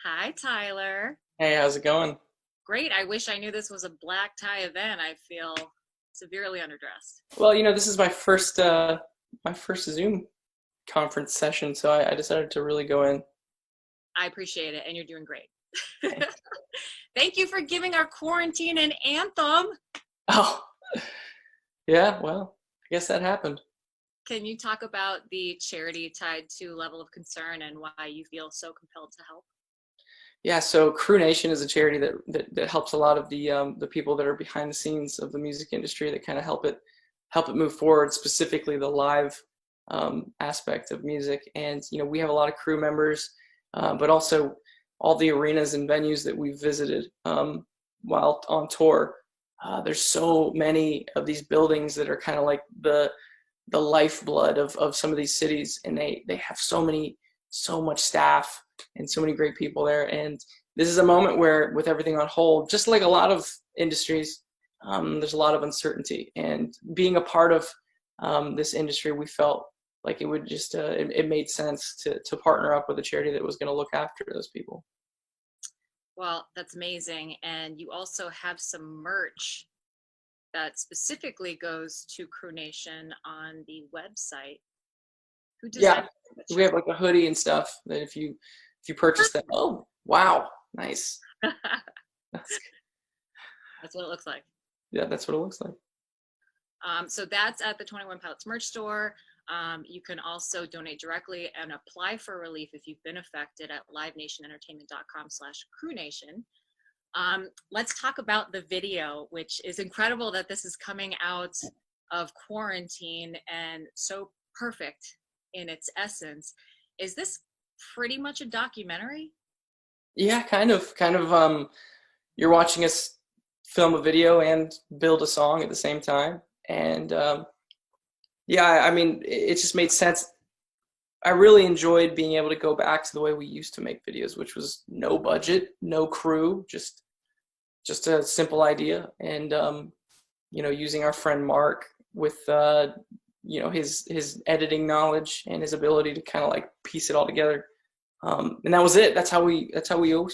Hi, Tyler. Hey, how's it going? Great. I wish I knew this was a black tie event. I feel severely underdressed. Well, this is my first Zoom conference session, so I decided to really go in. I appreciate it, and you're doing great. Thank you for giving our quarantine an anthem. Oh, yeah, well, I guess that happened. Can you talk about the charity tied to level of concern and why you feel so compelled to help? Yeah, so Crew Nation is a charity that helps a lot of the people that are behind the scenes of the music industry that kind of help it move forward, specifically the live aspect of music. And we have a lot of crew members, but also all the arenas and venues that we've visited while on tour. There's so many of these buildings that are kind of like the lifeblood of some of these cities, and they have so much staff and so many great people there. And this is a moment where, with everything on hold, just like a lot of industries, there's a lot of uncertainty. And being a part of this industry, we felt like it would just it made sense to partner up with a charity that was going to look after those people. Well, that's amazing. And you also have some merch that specifically goes to Crew Nation on the website. Who Yeah, designed the we have shirt? like a hoodie and stuff that if you purchase that, oh wow, nice. That's, That's what it looks like. yeah, that's what it looks like. So that's at the 21 Pilots merch store. You can also donate directly and apply for relief if you've been affected at livenationentertainment.com/crewNation. Let's talk about the video, which is incredible that this is coming out of quarantine and so perfect in its essence. Is this pretty much a documentary? Yeah, kind of. You're watching us film a video and build a song at the same time, and yeah, I mean, it just made sense. I really enjoyed being able to go back to the way we used to make videos, which was no budget, no crew, just a simple idea, and using our friend Mark with his editing knowledge and his ability to kind of like piece it all together. And that was it. That's how we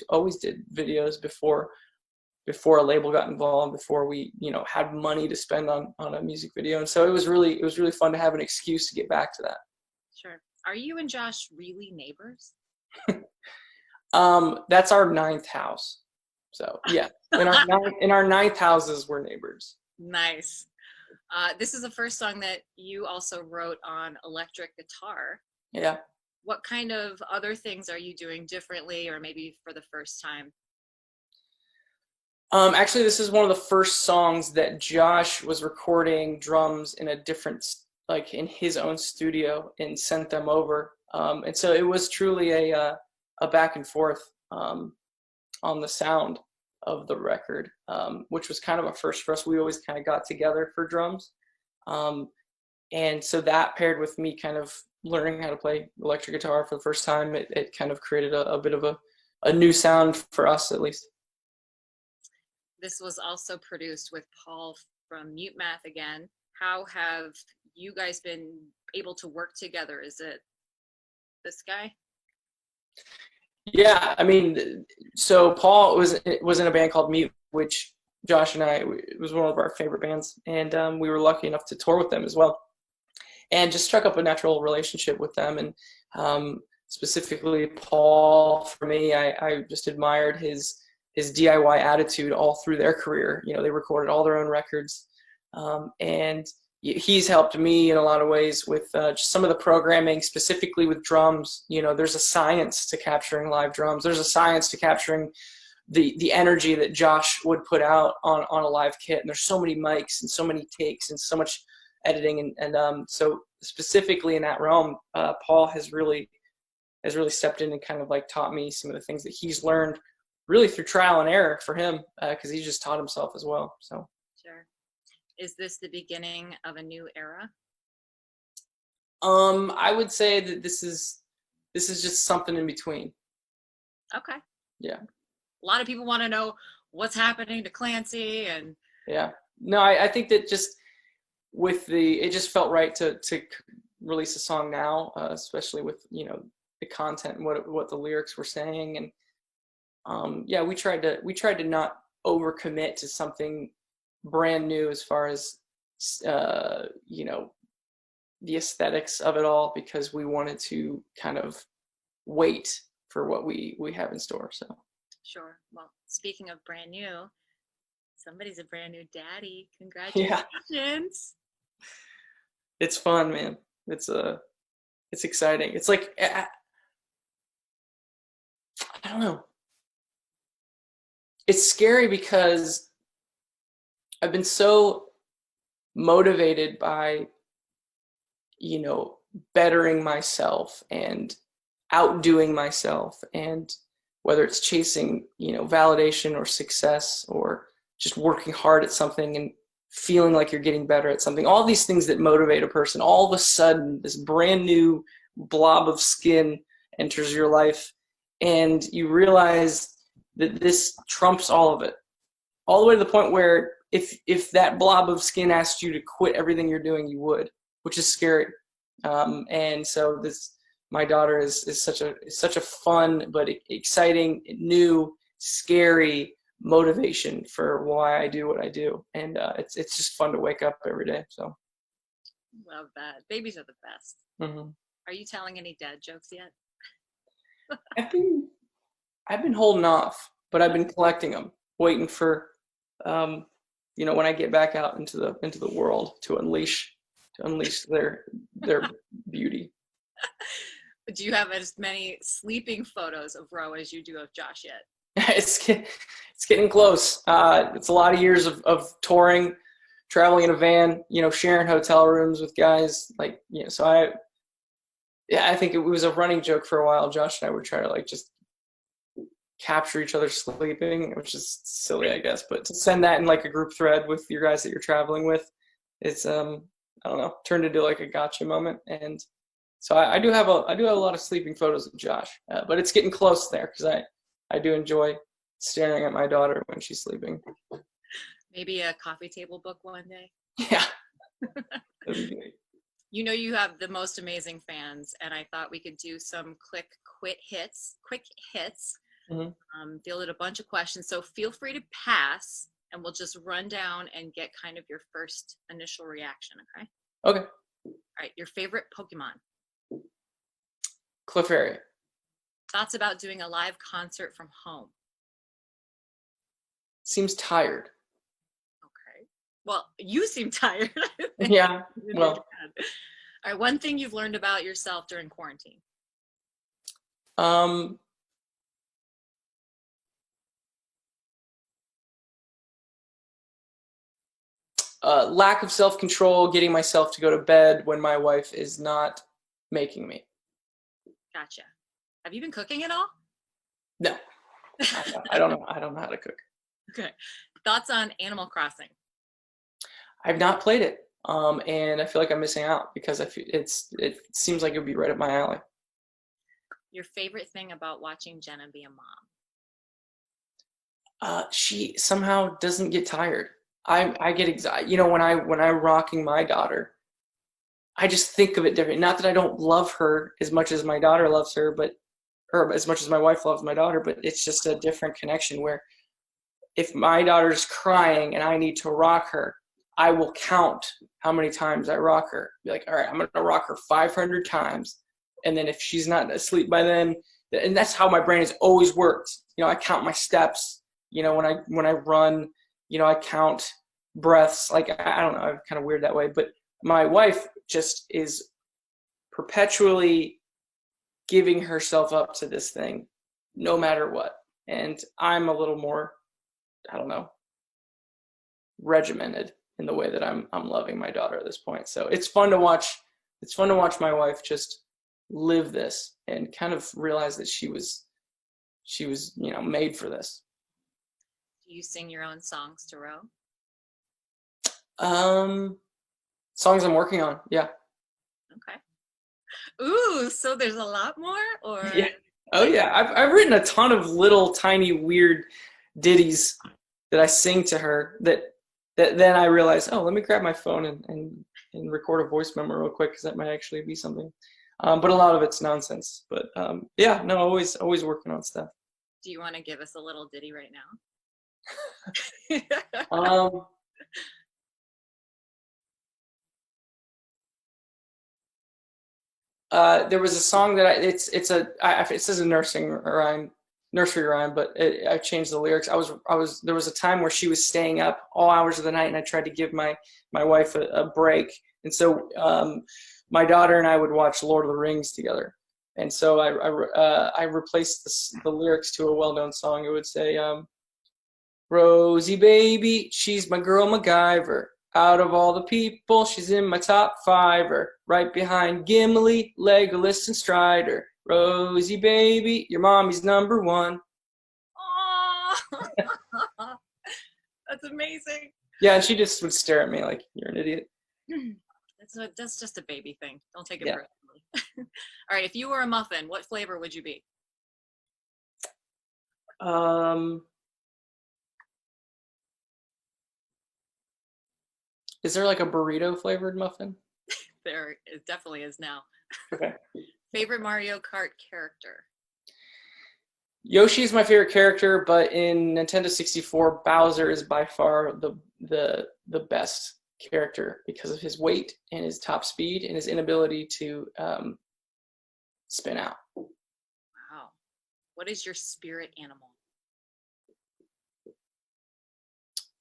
always did videos before a label got involved, before we had money to spend on a music video. And so it was really fun to have an excuse to get back to that. Sure. Are you and Josh really neighbors? That's our ninth house. So yeah, in our ninth houses we're neighbors. Nice. This is the first song that you also wrote on electric guitar. Yeah. What kind of other things are you doing differently or maybe for the first time? Actually, this is one of the first songs that Josh was recording drums in a different, like in his own studio, and sent them over. And so it was truly a back and forth on the sound of the record, which was kind of a first for us. We always kind of got together for drums. Um, and so that paired with me kind of learning how to play electric guitar for the first time, it kind of created a bit of a new sound for us, at least. This was also produced with Paul from Mute Math again. How have you guys been able to work together? Is it this guy? Yeah, I mean, so Paul was in a band called Mute, which Josh and I, it was one of our favorite bands, and we were lucky enough to tour with them as well, and just struck up a natural relationship with them. And specifically Paul, for me, I just admired his DIY attitude all through their career. They recorded all their own records, and he's helped me in a lot of ways with just some of the programming, specifically with drums. There's a science to capturing live drums. There's a science to capturing the energy that Josh would put out on a live kit. And there's so many mics and so many takes and so much editing. And so specifically in that realm, Paul has really stepped in and kind of like taught me some of the things that he's learned really through trial and error for him, because he just taught himself as well. So. Sure. Is this the beginning of a new era? I would say that this is just something in between. Okay. Yeah. A lot of people want to know what's happening to Clancy and Yeah. No, I think that just it just felt right to release a song now, especially with the content and what the lyrics were saying. And yeah, we tried to not overcommit to something brand new as far as you know, the aesthetics of it all, because we wanted to kind of wait for what we have in store. So Sure. Well, speaking of brand new, somebody's a brand new daddy. yeah, Congratulations. it's fun, man. It's exciting. It's like I don't know. It's scary because I've been so motivated by, you know, bettering myself and outdoing myself, and whether it's chasing, you know, validation or success, or just working hard at something and feeling like you're getting better at something, all these things that motivate a person, all of a sudden this brand new blob of skin enters your life, and you realize that this trumps all of it, all the way to the point where if that blob of skin asked you to quit everything you're doing, you would, which is scary. And so my daughter is such a fun but exciting, new, scary motivation for why I do what I do, and it's just fun to wake up every day. So Love that. Babies are the best. mm-hmm. Are you telling any dad jokes yet? I've been holding off, but I've been collecting them, waiting for, you know, when I get back out into the world to unleash their beauty. Do you have as many sleeping photos of Ro as you do of Josh yet? It's getting close. It's a lot of years of touring, traveling in a van, you know, sharing hotel rooms with guys, like, you know. So I think it was a running joke for a while. Josh and I would try to, like, just capture each other sleeping, which is silly, I guess, but to send that in like a group thread with your guys that you're traveling with, it's I don't know, turned into like a gotcha moment. And so I do have a lot of sleeping photos of Josh, but it's getting close there, because I do enjoy staring at my daughter when she's sleeping. Maybe a coffee table book one day. Yeah, that'd be great. You know, you have the most amazing fans, and I thought we could do some quick hits. Mm-hmm. Fielded a bunch of questions, so feel free to pass, and we'll just run down and get kind of your first initial reaction. Okay. Okay. All right. Your favorite Pokemon. Clefairy. Thoughts about doing a live concert from home. Seems tired. Okay. Well, you seem tired. Yeah. Well. All right. One thing you've learned about yourself during quarantine. Lack of self-control, getting myself to go to bed when my wife is not making me. Gotcha. Have you been cooking at all? No, I don't know. I don't know how to cook. Okay. Thoughts on Animal Crossing? I've not played it, and I feel like I'm missing out, because it seems like it would be right up my alley. Your favorite thing about watching Jenna be a mom? She somehow doesn't get tired. I get excited. You know, when I'm rocking my daughter, I just think of it different. Not that I don't love her as much as my daughter loves her, or as much as my wife loves my daughter, but it's just a different connection, where if my daughter's crying and I need to rock her, I will count how many times I rock her. Be like, all right, I'm going to rock her 500 times. And then if she's not asleep by then, and that's how my brain has always worked. You know, I count my steps. You know, when I run, you know, I count breaths. Like, I don't know, I'm kind of weird that way. But my wife just is perpetually giving herself up to this thing, no matter what. And I'm a little more, I don't know, regimented in the way that I'm loving my daughter at this point. So it's fun to watch. It's fun to watch my wife just live this and kind of realize that she was, you know, made for this. Do you sing your own songs to Ro? Songs I'm working on. Yeah. Okay. Ooh, so there's a lot more, or? Yeah. Oh yeah. I've written a ton of little tiny weird ditties that I sing to her that then I realize, oh, let me grab my phone and record a voice memo real quick, because that might actually be something. But a lot of it's nonsense. But yeah, no, always working on stuff. Do you want to give us a little ditty right now? There was a song that it says a nursery rhyme, but I changed the lyrics. There was a time where she was staying up all hours of the night, and I tried to give my wife a break, and so my daughter and I would watch Lord of the Rings together, and so I replaced the lyrics to a well-known song. It would say, Rosie baby, she's my girl MacGyver. Out of all the people, she's in my top fiver. Right behind Gimli, Legolas, and Strider. Rosie baby, your mommy's number one. Oh, that's amazing. Yeah, and she just would stare at me like, you're an idiot. That's just a baby thing. Don't take it personally. All right, if you were a muffin, what flavor would you be? Is there like a burrito flavored muffin? There it definitely is now. Okay. Favorite Mario Kart character? Yoshi is my favorite character, but in Nintendo 64, Bowser is by far the best character because of his weight and his top speed and his inability to spin out. Wow. What is your spirit animal?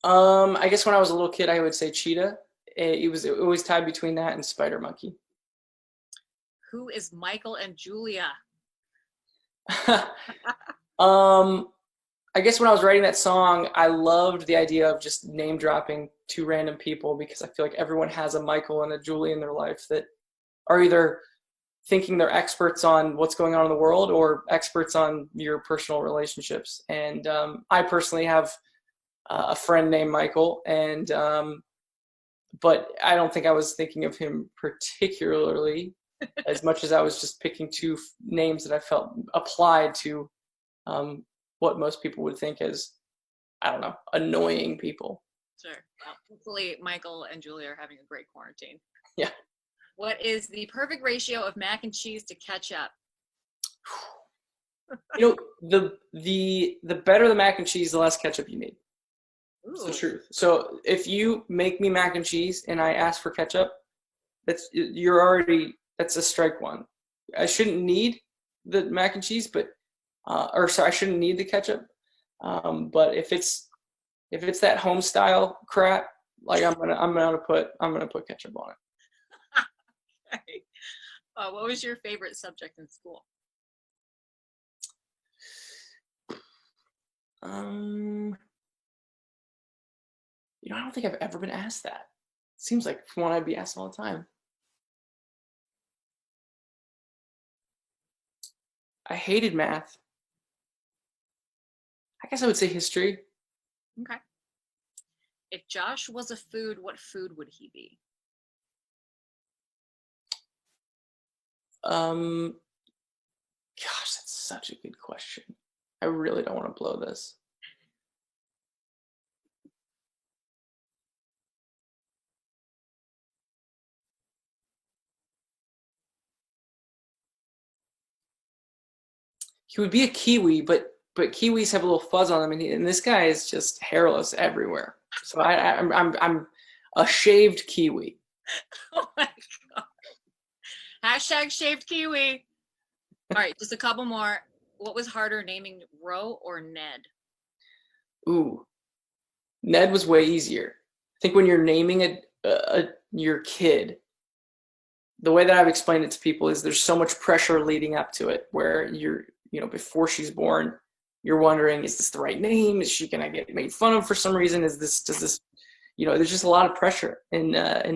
I guess when I was a little kid, I would say cheetah. It was always tied between that and spider monkey. Who is Michael and Julia? I guess when I was writing that song, I loved the idea of just name dropping two random people because I feel like everyone has a Michael and a Julie in their life that are either thinking they're experts on what's going on in the world or experts on your personal relationships. And I personally have a friend named Michael, and but I don't think I was thinking of him particularly as much as I was just picking two names that I felt applied to what most people would think as, I don't know, annoying people. Sure. Well, hopefully Michael and Julia are having a great quarantine. Yeah. What is the perfect ratio of mac and cheese to ketchup? You know, the better the mac and cheese, the less ketchup you need. It's the truth. So if you make me mac and cheese and I ask for ketchup, that's a strike one. I shouldn't need the mac and cheese, but I shouldn't need the ketchup. But if it's that home style crap, like I'm gonna put ketchup on it. Okay. What was your favorite subject in school? You know, I don't think I've ever been asked that. It seems like one I'd be asked all the time. I hated math. I guess I would say history. Okay. If Josh was a food, what food would he be? Gosh, that's such a good question. I really don't want to blow this. He would be a kiwi, but kiwis have a little fuzz on them, and this guy is just hairless everywhere. So I'm a shaved kiwi. Oh my God. Hashtag shaved kiwi. All right, just a couple more. What was harder, naming Ro or Ned? Ooh, Ned was way easier. I think when you're naming your kid, the way that I've explained it to people is there's so much pressure leading up to it, where before she's born, you're wondering, is this the right name? Is she gonna get made fun of for some reason? Does this, there's just a lot of pressure in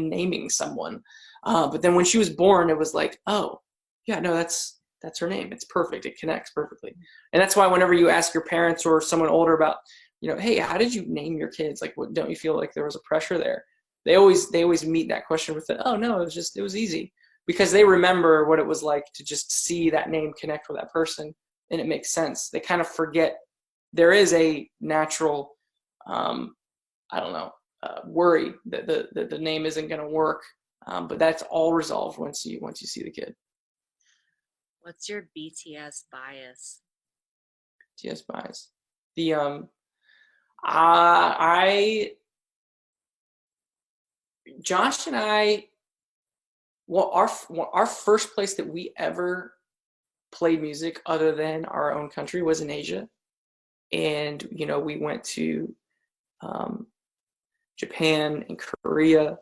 naming someone. But then when she was born, it was like, oh, yeah, no, that's her name. It's perfect. It connects perfectly. And that's why whenever you ask your parents or someone older about, hey, how did you name your kids? Like, don't you feel like there was a pressure there? They always meet that question with oh no, it was easy, because they remember what it was like to just see that name connect with that person, and it makes sense. They kind of forget there is a natural, worry that the name isn't going to work, but that's all resolved once you see the kid. What's your BTS bias? TS buys. The I Josh and I, well, our first place that we ever played music other than our own country was in Asia, and we went to Japan and Korea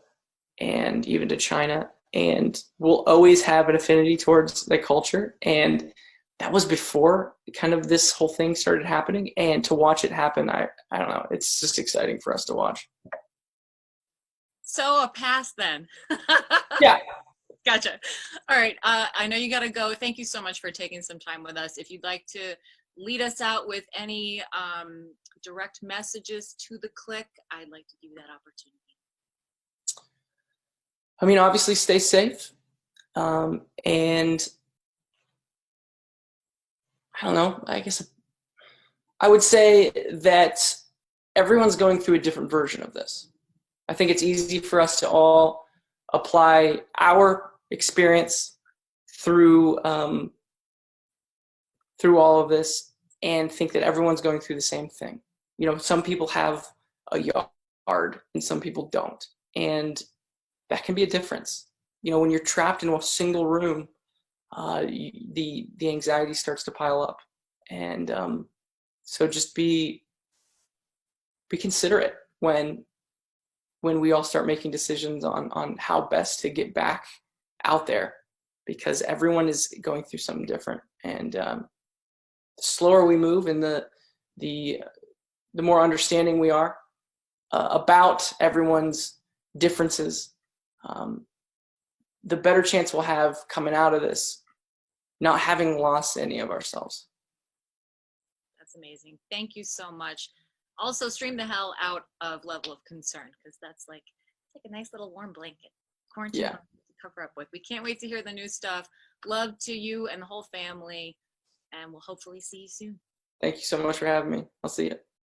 and even to China, and we'll always have an affinity towards the culture. And that was before kind of this whole thing started happening, and to watch it happen, I don't know, it's just exciting for us to watch. So a pass then. Yeah. Gotcha. All right. I know you got to go. Thank you so much for taking some time with us. If you'd like to lead us out with any direct messages to the clique, I'd like to give you that opportunity. I mean, obviously stay safe. And I don't know, I guess I would say that everyone's going through a different version of this. I think it's easy for us to all apply our experience through all of this and think that everyone's going through the same thing. Some people have a yard and some people don't, and that can be a difference. When you're trapped in a single room, the anxiety starts to pile up, and so just be considerate when we all start making decisions on how best to get back out there, because everyone is going through something different. And the slower we move and the more understanding we are about everyone's differences, the better chance we'll have coming out of this, not having lost any of ourselves. That's amazing. Thank you so much. Also, stream the hell out of Level of Concern, because that's like a nice little warm blanket. Quarantine to cover up with. We can't wait to hear the new stuff. Love to you and the whole family, and we'll hopefully see you soon. Thank you so much for having me. I'll see you.